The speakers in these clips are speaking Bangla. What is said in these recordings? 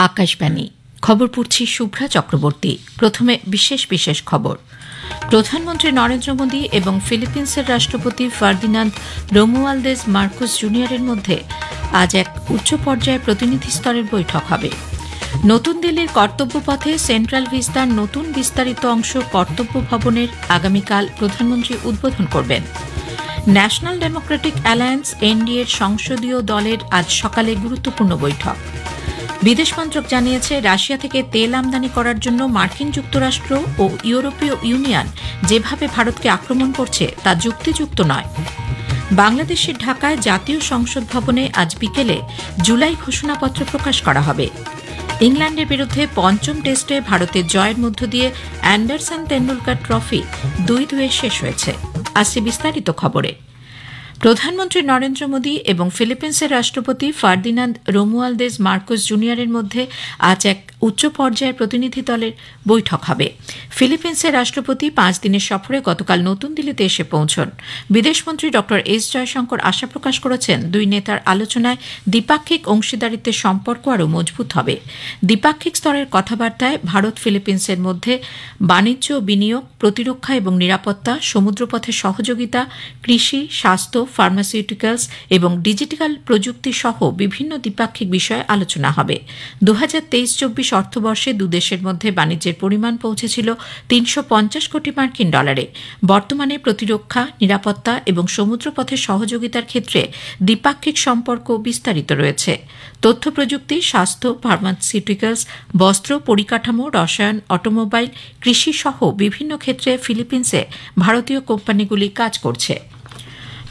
আকাশবাণী খবর পড়ছি শুভ্রা চক্রবর্তী। প্রথমে বিশেষ খবর। প্রধানমন্ত্রী নরেন্দ্র মোদী এবং ফিলিপিন্সের রাষ্ট্রপতি ফার্দিনান্দ রোমুয়ালদেজ মার্কোস জুনিয়রের মধ্যে আজ এক উচ্চ পর্যায়ে প্রতিনিধি স্তরের বৈঠক হবে। নতুন দিল্লির কর্তব্য পথে সেন্ট্রাল ভিস্তার নতুন বিস্তারিত অংশ কর্তব্য ভবনের আগামীকাল প্রধানমন্ত্রী উদ্বোধন করবেন। ন্যাশনাল ডেমোক্রেটিক অ্যালায়েন্স এনডিএর সংসদীয় দলের আজ সকালে গুরুত্বপূর্ণ বৈঠক। বিদেশ মন্ত্রক জানিয়েছে, রাশিয়া থেকে তেল আমদানি করার জন্য মার্কিন যুক্তরাষ্ট্র ও ইউরোপীয় ইউনিয়ন যেভাবে ভারতকে আক্রমণ করছে তা যুক্তিযুক্ত নয়। বাংলাদেশের ঢাকায় জাতীয় সংসদ ভবনে আজ বিকেলে জুলাই ঘোষণাপত্র প্রকাশ করা হবে। ইংল্যান্ডের বিরুদ্ধে পঞ্চম টেস্টে ভারতের জয়ের মধ্য দিয়ে অ্যান্ডারসন তেন্ডুলকর ট্রফি 2-2 শেষ হয়েছে। আসছে বিস্তারিত খবরে। প্রধানমন্ত্রী নরেন্দ্র মোদী এবং ফিলিপিন্সের রাষ্ট্রপতি ফার্দিনান্দ রোমুয়ালদেজ মার্কোস জুনিয়রের মধ্যে আজ এক উচ্চ পর্যায়ের প্রতিনিধি দলের বৈঠক হবে। ফিলিপিন্সের রাষ্ট্রপতি 5 দিনের সফরে গতকাল নতুন দিল্লিতে এসে পৌঁছন। বিদেশমন্ত্রী ড এস জয়শঙ্কর আশা প্রকাশ করেছেন, দুই নেতার আলোচনায় দ্বিপাক্ষিক অংশীদারিত্বের সম্পর্ক আরও মজবুত হবে। দ্বিপাক্ষিক স্তরের কথাবার্তায় ভারত ফিলিপিন্সের মধ্যে বাণিজ্য, বিনিয়োগ, প্রতিরক্ষা এবং নিরাপত্তা, সমুদ্রপথে সহযোগিতা, কৃষি, স্বাস্থ্য, ফার্মাসিউটিক্যালস এবং ডিজিটাল প্রযুক্তি সহ বিভিন্ন দ্বিপাক্ষিক বিষয়ে আলোচনা হবে। 2023-24 অর্থবর্ষে দুদেশের মধ্যে বাণিজ্যের পরিমাণ পৌঁছেছিল $350 কোটি মার্কিন। বর্তমানে প্রতিরক্ষা, নিরাপত্তা এবং সমুদ্রপথে সহযোগিতার ক্ষেত্রে দ্বিপাক্ষিক সম্পর্ক বিস্তারিত রয়েছে। তথ্য প্রযুক্তি, স্বাস্থ্য, ফার্মাসিউটিক্যালস, বস্ত্র, পরিকাঠামো, রসায়ন, অটোমোবাইল, কৃষি সহ বিভিন্ন ক্ষেত্রে ফিলিপিন্সে ভারতীয় কোম্পানিগুলি কাজ করছে।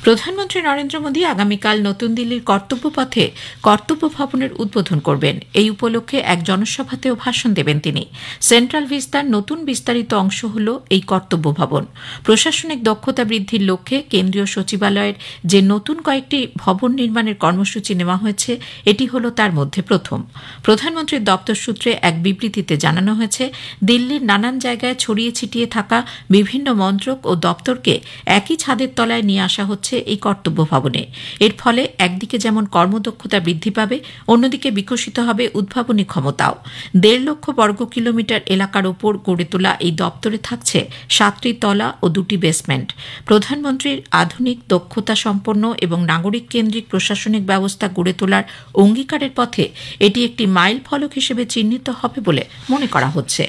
প্রধানমন্ত্রী নরেন্দ্র মোদী আগামীকাল নতুন দিল্লির কর্তব্য পথে কর্তব্য ভবনের উদ্বোধন করবেন। এই উপলক্ষে এক জনসভাতেও ভাষণ দেবেন তিনি। সেন্ট্রাল ভিস্তার নতুন বিস্তারিত অংশ হল এই কর্তব্য ভবন। প্রশাসনিক দক্ষতা বৃদ্ধির লক্ষ্যে কেন্দ্রীয় সচিবালয়ের যে নতুন কয়েকটি ভবন নির্মাণের কর্মসূচি নেওয়া হয়েছে, এটি হল তার মধ্যে প্রথম। প্রধানমন্ত্রীর দপ্তর সূত্রে এক বিবৃতিতে জানানো হয়েছে, দিল্লির নানান জায়গায় ছড়িয়ে ছিটিয়ে থাকা বিভিন্ন মন্ত্রক ও দপ্তরকে একই ছাদের তলায় নিয়ে আসা হচ্ছে এই কর্তব্য ভবনে। এর ফলে একদিকে যেমন কর্মদক্ষতা বৃদ্ধি পাবে, অন্যদিকে বিকশিত হবে উদ্ভাবনী ক্ষমতাও। 1.5 লক্ষ বর্গ কিলোমিটার এলাকার ওপর গড়ে তোলা এই দপ্তরে থাকছে 7টি তলা ও 2টি বেসমেন্ট। প্রধানমন্ত্রীর আধুনিক, দক্ষতা সম্পন্ন এবং নাগরিক কেন্দ্রিক প্রশাসনিক ব্যবস্থা গড়ে তোলার অঙ্গীকারের পথে এটি একটি মাইল ফলক হিসেবে চিহ্নিত হবে বলে মনে করা হচ্ছে।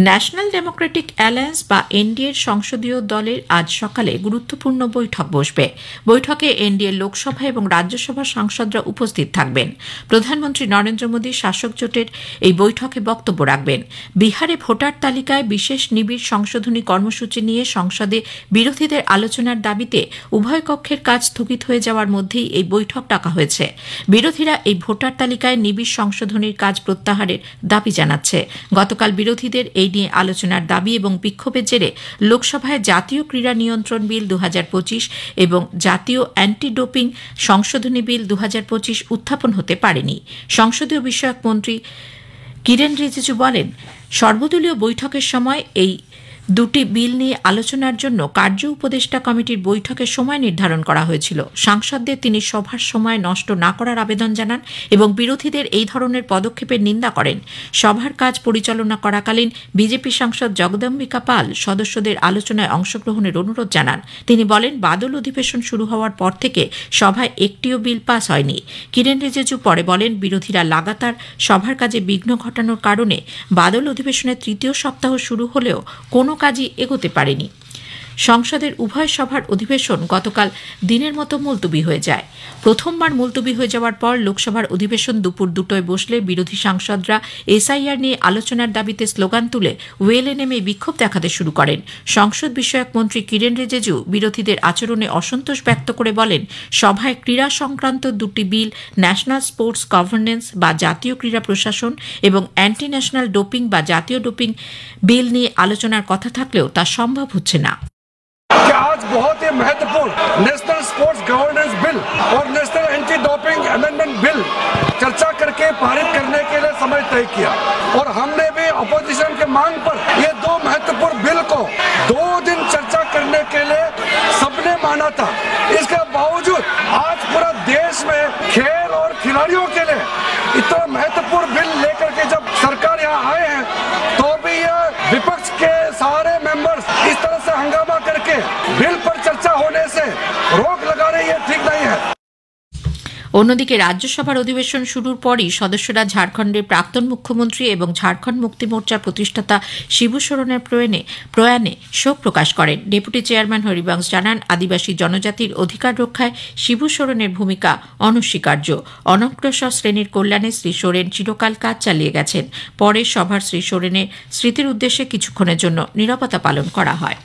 ন্যাশনাল ডেমোক্রেটিক অ্যালায়েন্স বা এনডিএর সংসদীয় দলের আজ সকালে গুরুত্বপূর্ণ বৈঠক বসবে। বৈঠকে এনডিএর লোকসভা এবং রাজ্যসভার সাংসদরা উপস্থিত থাকবেন। প্রধানমন্ত্রী নরেন্দ্র মোদী শাসক জোটের এই বৈঠকে বক্তব্য রাখবেন। বিহারে ভোটার তালিকায় বিশেষ নিবিড় সংশোধনী কর্মসূচি নিয়ে সংসদে বিরোধীদের আলোচনার দাবিতে উভয় কক্ষের কাজ স্থগিত হয়ে যাওয়ার মধ্যেই এই বৈঠক ডাকা হয়েছে। বিরোধীরা এই ভোটার তালিকায় নিবিড় সংশোধনীর কাজ প্রত্যাহারের দাবি জানাচ্ছে। গতকাল বিরোধীদের এই নিয়ে আলোচনার দাবি এবং বিক্ষোভের জেরে লোকসভায় জাতীয় ক্রীড়া নিয়ন্ত্রণ বিল 2025 এবং জাতীয় অ্যান্টি ডোপিং সংশোধনী বিল 2025 উত্থাপন হতে পারেনি। সংসদীয় বিষয়ক মন্ত্রী কিরেন রিজিজু বলেন, সর্বদলীয় বৈঠকের সময় এই দুটি বিল নিয়ে আলোচনার জন্য কার্য উপদেষ্টা কমিটির বৈঠকের সময় নির্ধারণ করা হয়েছিল। সাংসদদের তিনি সভার সময় নষ্ট না করার আবেদন জানান এবং বিরোধীদের এই ধরনের পদক্ষেপের নিন্দা করেন। সভার কাজ পরিচালনা করাকালীন বিজেপি সাংসদ জগদম্বিকা পাল সদস্যদের আলোচনায় অংশগ্রহণের অনুরোধ জানান। তিনি বলেন, বাদল অধিবেশন শুরু হওয়ার পর থেকে সভায় একটিও বিল পাস হয়নি। কিরেন রিজিজু পরে বলেন, বিরোধীরা লাগাতার সভার কাজে বিঘ্ন ঘটানোর কারণে বাদল অধিবেশনের 3য় সপ্তাহ শুরু হলেও কোনো কাজই এগোতে পারেনি। সংসদের উভয় সভার অধিবেশন গতকাল দিনের মতো মুলতবি হয়ে যায়। প্রথমবার মুলতবি হয়ে যাওয়ার পর লোকসভার অধিবেশন দুপুর 2টায় বসলে বিরোধী সাংসদরা এসআইআর নিয়ে আলোচনার দাবিতে স্লোগান তুলে ওয়েলে নেমে বিক্ষোভ দেখাতে শুরু করেন। সংসদ বিষয়ক মন্ত্রী কিরেন রিজিজু বিরোধীদের আচরণে অসন্তোষ ব্যক্ত করে বলেন, সভায় ক্রীড়া সংক্রান্ত 2টি বিল, ন্যাশনাল স্পোর্টস গভর্নেন্স বা জাতীয় ক্রীড়া প্রশাসন এবং অ্যান্টি ন্যাশনাল ডোপিং বা জাতীয় ডোপিং বিল নিয়ে আলোচনার কথা থাকলেও তা সম্ভব হচ্ছে না। आज बहुत ही महत्वपूर्ण नेशनल स्पोर्ट्स गवर्नेंस बिल और national anti doping amendment bill चर्चा करके पारित करने के लिए समय तय किया और हमने भी अपोजिशन के मांग पर ये 2 महत्वपूर्ण बिल को 2 दिन चर्चा करने के लिए सबने माना था। इसके बावजूद आज पूरा देश में खेल और खिलाड़ियों के लिए इतना महत्वपूर्ण बिल অন্যদিকে রাজ্যসভার অধিবেশন শুরুর পরই সদস্যরা ঝাড়খণ্ডের প্রাক্তন মুখ্যমন্ত্রী এবং ঝাড়খণ্ড মুক্তি মোর্চার প্রতিষ্ঠাতা শিবু সোরেনের প্রয়াণে শোক প্রকাশ করেন। ডেপুটি চেয়ারম্যান হরিবংশ জানান, আদিবাসী জনজাতির অধিকার রক্ষায় শিবু সোরেনের ভূমিকা অনস্বীকার্য। অনগ্রসর শ্রেণীর কল্যাণে শ্রী সোরেন চিরকাল কাজ চালিয়ে গেছেন। পরে সভার শ্রী সোরেনের স্মৃতির উদ্দেশ্যে কিছুক্ষণের জন্য নীরবতা পালন করা হয়।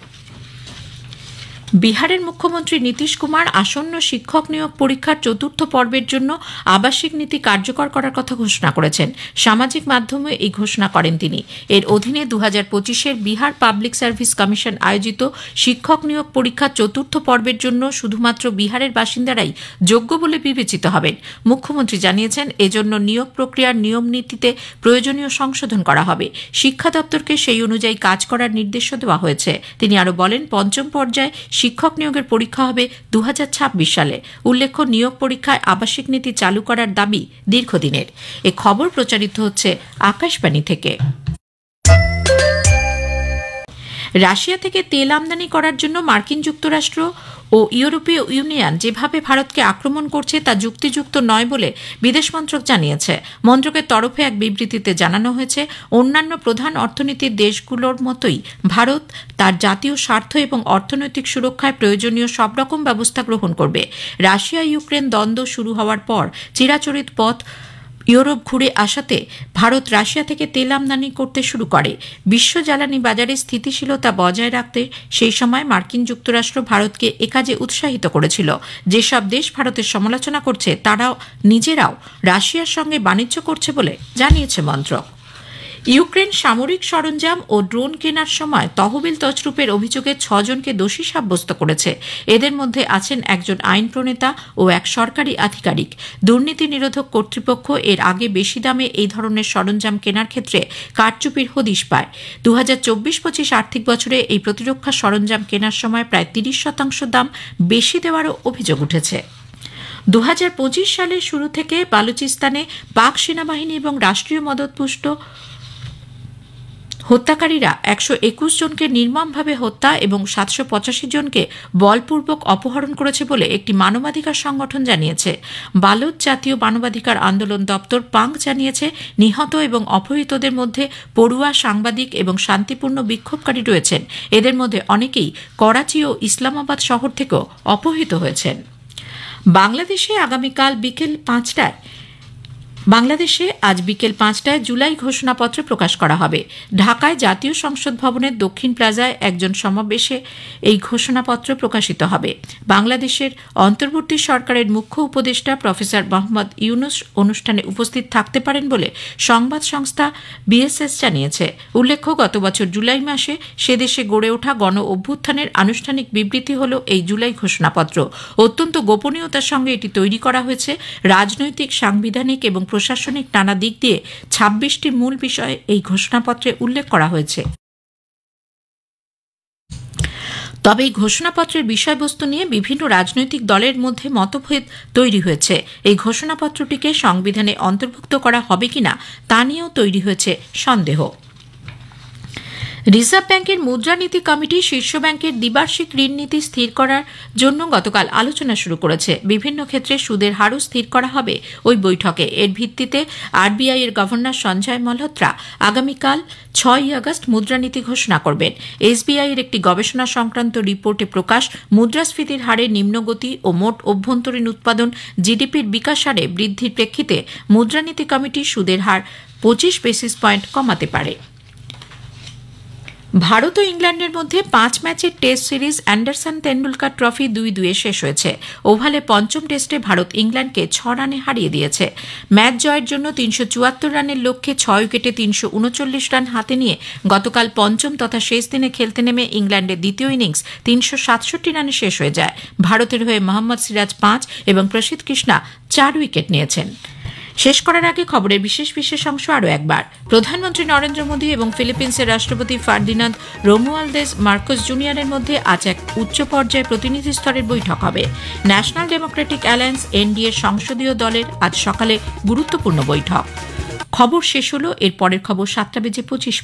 বিহারের মুখ্যমন্ত্রী নীতিশ কুমার আসন্ন শিক্ষক নিয়োগ পরীক্ষার চতুর্থ পর্বের জন্য আবাসিক নীতি কার্যকর করার কথা ঘোষণা করেছেন। সামাজিক মাধ্যমে এই ঘোষণা করেন তিনি। এর অধীনে 2025-এর বিহার পাবলিক সার্ভিস কমিশন আয়োজিত শিক্ষক নিয়োগ পরীক্ষার চতুর্থ পর্বের জন্য শুধুমাত্র বিহারের বাসিন্দারাই যোগ্য বলে বিবেচিত হবেন। মুখ্যমন্ত্রী জানিয়েছেন, এজন্য নিয়োগ প্রক্রিয়ার নিয়ম নীতিতে প্রয়োজনীয় সংশোধন করা হবে। শিক্ষা দপ্তরকে সেই অনুযায়ী কাজ করার নির্দেশও দেওয়া হয়েছে। তিনি আরও বলেন, পঞ্চম পর্যায়ে শিক্ষক নিয়োগের পরীক্ষা হবে 2026 সালে। উল্লেখ্য, নিয়োগ পরীক্ষায় আবাসিক নীতি চালু করার দাবি দীর্ঘদিনের। এ খবর প্রচারিত হচ্ছে আকাশবাণী থেকে। রাশিয়া থেকে তেল আমদানি করার জন্য মার্কিন যুক্তরাষ্ট্র ও ইউরোপীয় ইউনিয়ন যেভাবে ভারতকে আক্রমণ করছে তা যুক্তিযুক্ত নয় বলে বিদেশ মন্ত্রক জানিয়েছে। মন্ত্রকের তরফে এক বিবৃতিতে জানানো হয়েছে, অন্যান্য প্রধান অর্থনীতির দেশগুলোর মতোই ভারত তার জাতীয় স্বার্থ এবং অর্থনৈতিক সুরক্ষায় প্রয়োজনীয় সব রকম ব্যবস্থা গ্রহণ করবে। রাশিয়া ইউক্রেন দ্বন্দ্ব শুরু হওয়ার পর চিরাচরিত পথ ইউরোপ ঘুরে আসাতে ভারত রাশিয়া থেকে তেল আমদানি করতে শুরু করে। বিশ্ব জ্বালানি বাজারে স্থিতিশীলতা বজায় রাখতে সেই সময় মার্কিন যুক্তরাষ্ট্র ভারতকে একাজে উৎসাহিত করেছিল। যেসব দেশ ভারতের সমালোচনা করছে তারাও নিজেরাও রাশিয়ার সঙ্গে বাণিজ্য করছে বলে জানিয়েছে মন্ত্রক। ইউক্রেন সামরিক সরঞ্জাম ও ড্রোন কেনার সময় তহবিল তছরূপের অভিযোগে 6 জনকে দোষী সাব্যস্ত করেছে। এদের মধ্যে আছেন একজন আইন প্রণেতা ও এক সরকারি আধিকারিক। দুর্নীতি নিরোধক কর্তৃপক্ষ এর আগে বেশি দামে এই ধরনের সরঞ্জাম কেনার ক্ষেত্রে কারচুপির হদিশ পায়। 2024-25 আর্থিক বছরে এই প্রতিরক্ষা সরঞ্জাম কেনার সময় প্রায় 30% দাম বেশি দেওয়ারও অভিযোগ উঠেছে। 2025 সালের শুরু থেকে বালুচিস্তানে পাক সেনাবাহিনী এবং রাষ্ট্রীয় মদতপুষ্ট হত্যাকারীরা 121 জনকে নির্মমভাবে হত্যা এবং 785 জনকে বলপূর্বক অপহরণ করেছে বলে একটি মানবাধিকার সংগঠন জানিয়েছে। বালুচ জাতীয় মানবাধিকার আন্দোলন দপ্তর পাঙ্ক জানিয়েছে, নিহত এবং অপহৃতদের মধ্যে পড়ুয়া, সাংবাদিক এবং শান্তিপূর্ণ বিক্ষোভকারী রয়েছেন। এদের মধ্যে অনেকেই করাচি ও ইসলামাবাদ শহর থেকেও অপহৃত হয়েছেন। বাংলাদেশে আজ বিকেল 5টায় জুলাই ঘোষণাপত্র প্রকাশ করা হবে। ঢাকায় জাতীয় সংসদ ভবনের দক্ষিণ প্লাজায় একজন সমাবেশে এই ঘোষণাপত্র প্রকাশিত হবে। বাংলাদেশের অন্তর্বর্তী সরকারের মুখ্য উপদেষ্টা প্রফেসর মোহাম্মদ ইউনুস অনুষ্ঠানে উপস্থিত থাকতে পারেন বলে সংবাদ সংস্থা বিএসএস জানিয়েছে। উল্লেখ্য, গত বছর জুলাই মাসে সে দেশে গড়ে ওঠা গণ অভ্যুত্থানের আনুষ্ঠানিক বিবৃতি হল এই জুলাই ঘোষণাপত্র। অত্যন্ত গোপনীয়তার সঙ্গে এটি তৈরি করা হয়েছে। রাজনৈতিক, সাংবিধানিক এবং প্রশাসনিক নানা দিক দিয়ে 26টি মূল বিষয় এই ঘোষণাপত্রে উল্লেখ করা হয়েছে। তবে এই ঘোষণাপত্রের বিষয়বস্তু নিয়ে বিভিন্ন রাজনৈতিক দলের মধ্যে মতভেদ তৈরি হয়েছে। এই ঘোষণাপত্রটিকে সংবিধানে অন্তর্ভুক্ত করা হবে কিনা তা নিয়েও তৈরি হয়েছে সন্দেহ। রিজার্ভ ব্যাংকের মুদ্রানীতি কমিটি শীর্ষ ব্যাংকের দ্বিবার্ষিক ঋণ নীতি স্থির করার জন্য গতকাল আলোচনা শুরু করেছে। বিভিন্ন ক্ষেত্রে সুদের হারও স্থির করা হবে ওই বৈঠকে। এর ভিত্তিতে আরবিআই এর গভর্নর সঞ্জয় মালহোত্রা আগামীকাল 6 আগস্ট মুদ্রানীতি ঘোষণা করবেন। এসবিআই এর একটি গবেষণা সংক্রান্ত রিপোর্টে প্রকাশ, মুদ্রাস্ফীতির হারে নিম্নগতি ও মোট অভ্যন্তরীণ উৎপাদন জিডিপির বিকাশ হারে বৃদ্ধির প্রেক্ষিতে মুদ্রানীতি কমিটি সুদের হার 25 বেসিস পয়েন্ট কমাতে পারে। ভারত ও ইংল্যান্ডের মধ্যে 5 ম্যাচের test series Anderson Tendulkar trophy 2-2 শেষ হয়েছে। ওভালে পঞ্চম টেস্টে ভারত ইংল্যান্ডকে 6 রানে হারিয়ে দিয়েছে। ম্যাচ জয়ের জন্য 374 রানের লক্ষ্যে 6 উইকেটে 339 রান হাতে নিয়ে গতকাল পঞ্চম তথা শেষ দিনে খেলতে নেমে ইংল্যান্ডের দ্বিতীয় ইনিংস 367 রানে শেষ হয়ে যায়। ভারতের হয়ে মোহাম্মদ সিরাজ 5 এবং প্রসিদ্ধ কৃষ্ণা 4 উইকেট নিয়েছেন। শেষ করার আগে খবরের বিশেষ অংশ আরও একবার। প্রধানমন্ত্রী নরেন্দ্র মোদী এবং ফিলিপিন্সের রাষ্ট্রপতি ফার্দিনান্দ রোমুয়ালদেজ মার্কোস জুনিয়রের মধ্যে আজ এক উচ্চ পর্যায়ে প্রতিনিধি স্তরের বৈঠক হবে। ন্যাশনাল ডেমোক্রেটিক অ্যালায়েন্স এনডিএ সংসদীয় দলের আজ সকালে গুরুত্বপূর্ণ বৈঠক। খবর শেষ হল। এর পরের খবর 7:25